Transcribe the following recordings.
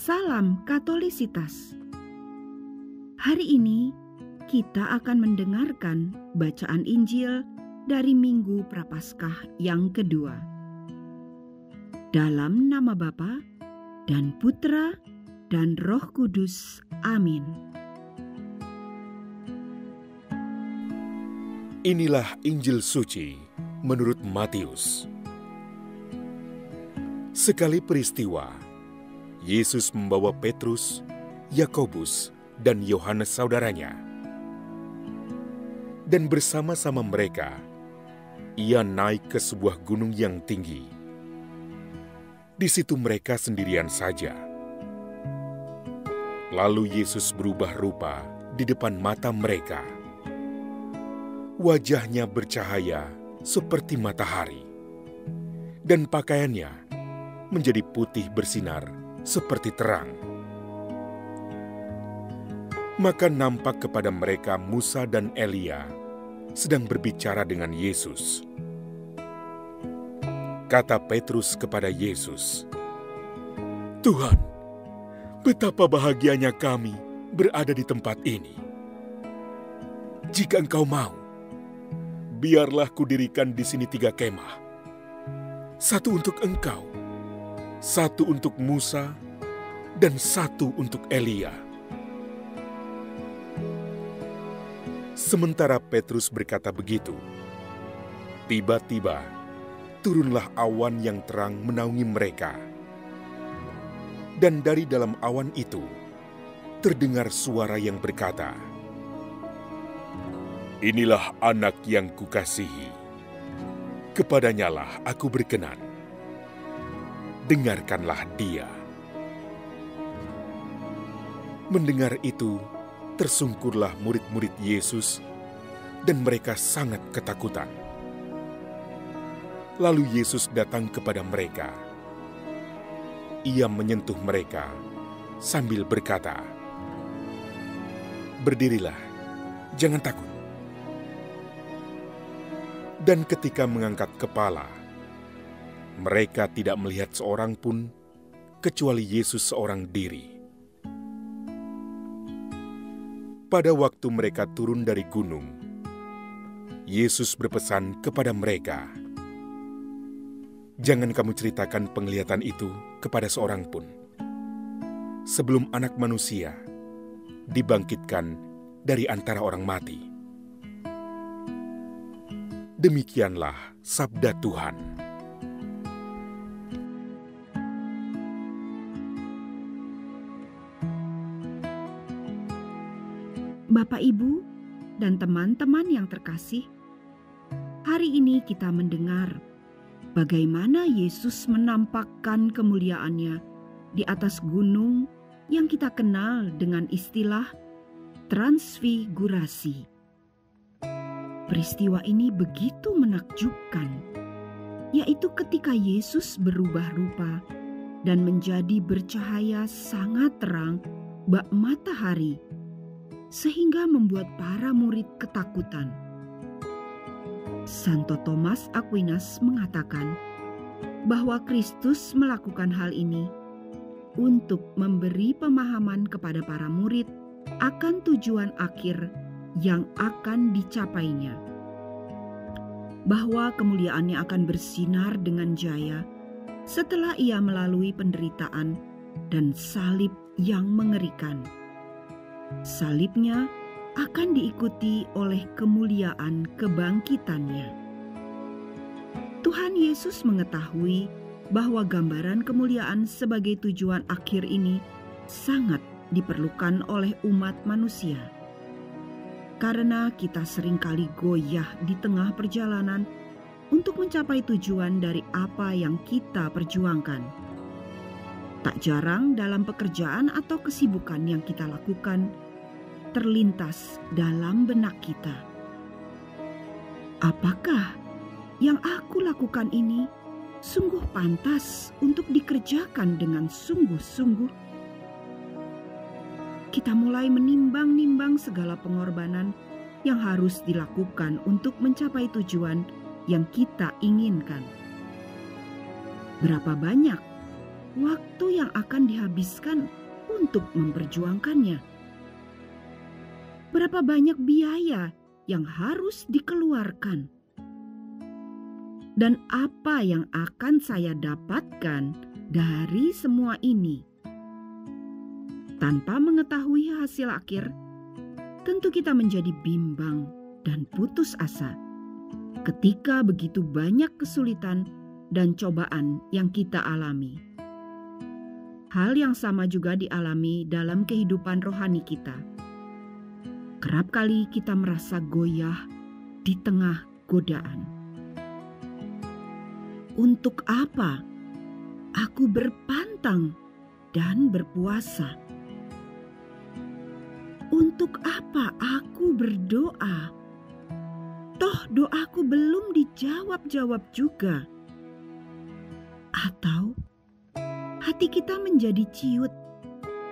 Salam Katolisitas. Hari ini kita akan mendengarkan bacaan Injil dari Minggu Prapaskah yang kedua. Dalam nama Bapa dan Putra dan Roh Kudus. Amin. Inilah Injil suci menurut Matius. Sekali peristiwa, Yesus membawa Petrus, Yakobus, dan Yohanes saudaranya. Dan bersama-sama mereka, ia naik ke sebuah gunung yang tinggi. Di situ mereka sendirian saja. Lalu Yesus berubah rupa di depan mata mereka. Wajahnya bercahaya seperti matahari, dan pakaiannya menjadi putih bersinar seperti terang. Maka nampak kepada mereka Musa dan Elia sedang berbicara dengan Yesus. Kata Petrus kepada Yesus, "Tuhan, betapa bahagianya kami berada di tempat ini. Jika Engkau mau, biarlah kudirikan di sini 3 kemah. 1 untuk Engkau, 1 untuk Musa, dan 1 untuk Elia." Sementara Petrus berkata begitu, tiba-tiba turunlah awan yang terang menaungi mereka. Dan dari dalam awan itu terdengar suara yang berkata, "Inilah anak yang kukasihi, kepadanyalah aku berkenan. Dengarkanlah dia." Mendengar itu, tersungkurlah murid-murid Yesus, dan mereka sangat ketakutan. Lalu Yesus datang kepada mereka. Ia menyentuh mereka sambil berkata, "Berdirilah, jangan takut." Dan ketika mengangkat kepala, mereka tidak melihat seorang pun kecuali Yesus seorang diri. Pada waktu mereka turun dari gunung, Yesus berpesan kepada mereka, "Jangan kamu ceritakan penglihatan itu kepada seorang pun, sebelum Anak Manusia dibangkitkan dari antara orang mati." Demikianlah sabda Tuhan. Bapak, Ibu, dan teman-teman yang terkasih, hari ini kita mendengar bagaimana Yesus menampakkan kemuliaannya di atas gunung yang kita kenal dengan istilah transfigurasi. Peristiwa ini begitu menakjubkan, yaitu ketika Yesus berubah rupa dan menjadi bercahaya sangat terang bak matahari, sehingga membuat para murid ketakutan. Santo Thomas Aquinas mengatakan bahwa Kristus melakukan hal ini untuk memberi pemahaman kepada para murid akan tujuan akhir yang akan dicapainya, bahwa kemuliaannya akan bersinar dengan jaya setelah ia melalui penderitaan dan salib yang mengerikan. Salibnya akan diikuti oleh kemuliaan kebangkitannya. Tuhan Yesus mengetahui bahwa gambaran kemuliaan sebagai tujuan akhir ini sangat diperlukan oleh umat manusia. Karena kita seringkali goyah di tengah perjalanan untuk mencapai tujuan dari apa yang kita perjuangkan. Tak jarang dalam pekerjaan atau kesibukan yang kita lakukan, terlintas dalam benak kita, apakah yang aku lakukan ini sungguh pantas untuk dikerjakan dengan sungguh-sungguh? Kita mulai menimbang-nimbang segala pengorbanan yang harus dilakukan untuk mencapai tujuan yang kita inginkan. Berapa banyak waktu yang akan dihabiskan untuk memperjuangkannya. Berapa banyak biaya yang harus dikeluarkan? Dan apa yang akan saya dapatkan dari semua ini? Tanpa mengetahui hasil akhir, tentu kita menjadi bimbang dan putus asa ketika begitu banyak kesulitan dan cobaan yang kita alami. Hal yang sama juga dialami dalam kehidupan rohani kita. Kerap kali kita merasa goyah di tengah godaan. Untuk apa aku berpantang dan berpuasa? Untuk apa aku berdoa? Toh doaku belum dijawab-jawab juga. Atau hati kita menjadi ciut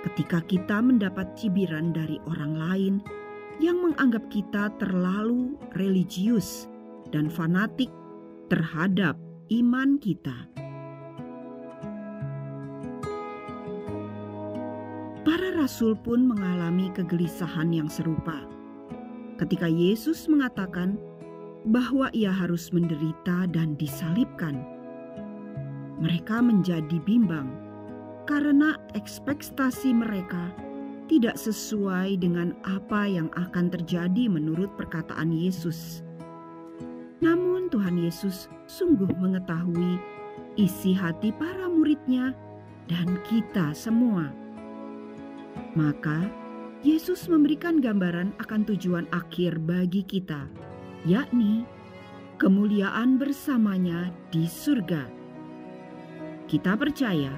ketika kita mendapat cibiran dari orang lain yang menganggap kita terlalu religius dan fanatik terhadap iman kita. Para rasul pun mengalami kegelisahan yang serupa ketika Yesus mengatakan bahwa ia harus menderita dan disalibkan. Mereka menjadi bimbang karena ekspektasi mereka tidak sesuai dengan apa yang akan terjadi menurut perkataan Yesus. Namun Tuhan Yesus sungguh mengetahui isi hati para murid-Nya dan kita semua. Maka Yesus memberikan gambaran akan tujuan akhir bagi kita, yakni kemuliaan bersamanya di surga. Kita percaya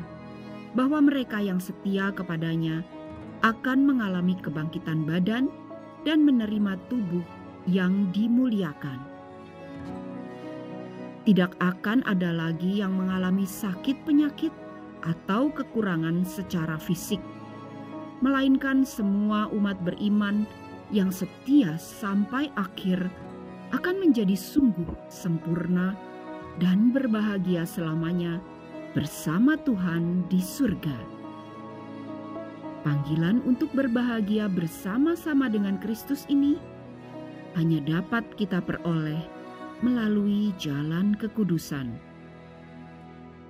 bahwa mereka yang setia kepadanya akan mengalami kebangkitan badan dan menerima tubuh yang dimuliakan. Tidak akan ada lagi yang mengalami sakit penyakit atau kekurangan secara fisik, melainkan semua umat beriman yang setia sampai akhir akan menjadi sungguh sempurna dan berbahagia selamanya bersama Tuhan di surga. Panggilan untuk berbahagia bersama-sama dengan Kristus ini hanya dapat kita peroleh melalui jalan kekudusan.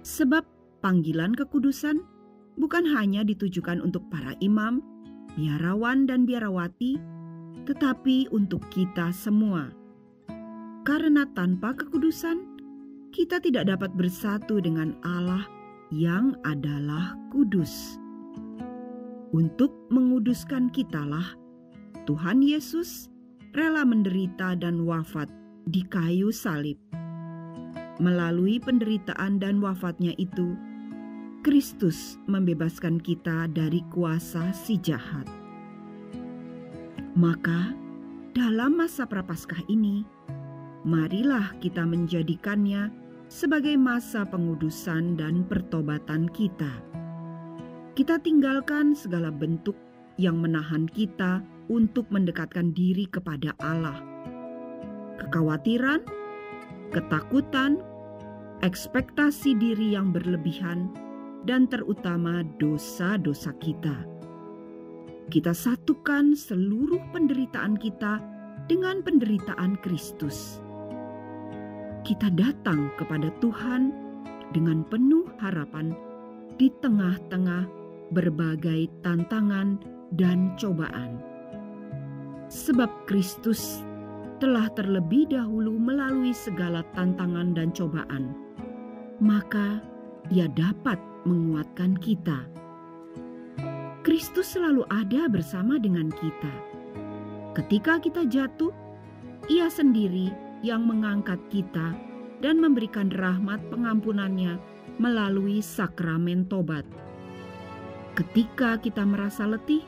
Sebab panggilan kekudusan bukan hanya ditujukan untuk para imam, biarawan dan biarawati, tetapi untuk kita semua. Karena tanpa kekudusan, kita tidak dapat bersatu dengan Allah yang adalah kudus. Untuk menguduskan kitalah, Tuhan Yesus rela menderita dan wafat di kayu salib. Melalui penderitaan dan wafatnya itu, Kristus membebaskan kita dari kuasa si jahat. Maka, dalam masa Prapaskah ini, marilah kita menjadikannya sebagai masa pengudusan dan pertobatan kita. Kita tinggalkan segala bentuk yang menahan kita untuk mendekatkan diri kepada Allah. Kekhawatiran, ketakutan, ekspektasi diri yang berlebihan, dan terutama dosa-dosa kita. Kita satukan seluruh penderitaan kita dengan penderitaan Kristus. Kita datang kepada Tuhan dengan penuh harapan di tengah-tengah berbagai tantangan dan cobaan. Sebab Kristus telah terlebih dahulu melalui segala tantangan dan cobaan, maka Ia dapat menguatkan kita. Kristus selalu ada bersama dengan kita. Ketika kita jatuh, Ia sendiri yang mengangkat kita dan memberikan rahmat pengampunannya melalui sakramen tobat. Ketika kita merasa letih,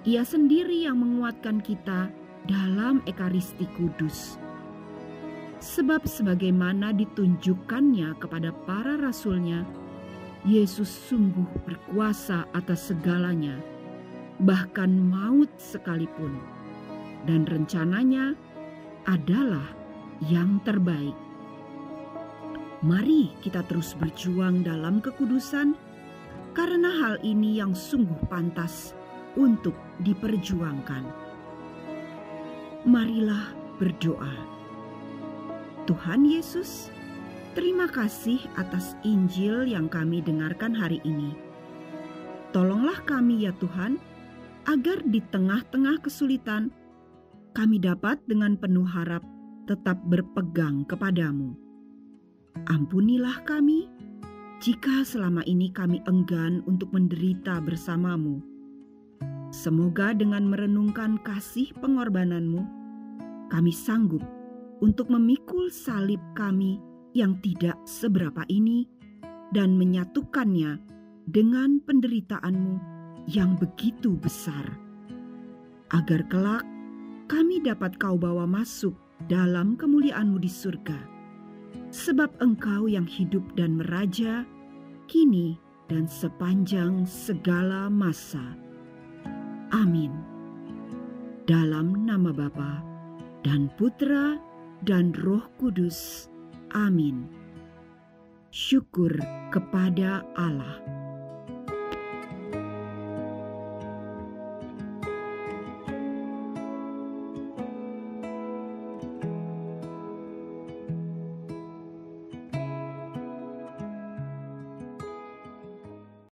Ia sendiri yang menguatkan kita dalam Ekaristi Kudus. Sebab sebagaimana ditunjukkannya kepada para rasulnya, Yesus sungguh berkuasa atas segalanya, bahkan maut sekalipun. Dan rencananya adalah yang terbaik. Mari kita terus berjuang dalam kekudusan karena hal ini yang sungguh pantas untuk diperjuangkan. Marilah berdoa. Tuhan Yesus, terima kasih atas Injil yang kami dengarkan hari ini. Tolonglah kami ya Tuhan, agar di tengah-tengah kesulitan, kami dapat dengan penuh harap tetap berpegang kepadamu. Ampunilah kami, jika selama ini kami enggan untuk menderita bersamamu. Semoga dengan merenungkan kasih pengorbananmu, kami sanggup untuk memikul salib kami yang tidak seberapa ini dan menyatukannya dengan penderitaanmu yang begitu besar, agar kelak kami dapat kau bawa masuk dalam kemuliaan-Mu di surga. Sebab Engkau yang hidup dan meraja, kini dan sepanjang segala masa. Amin. Dalam nama Bapa dan Putra dan Roh Kudus. Amin. Syukur kepada Allah.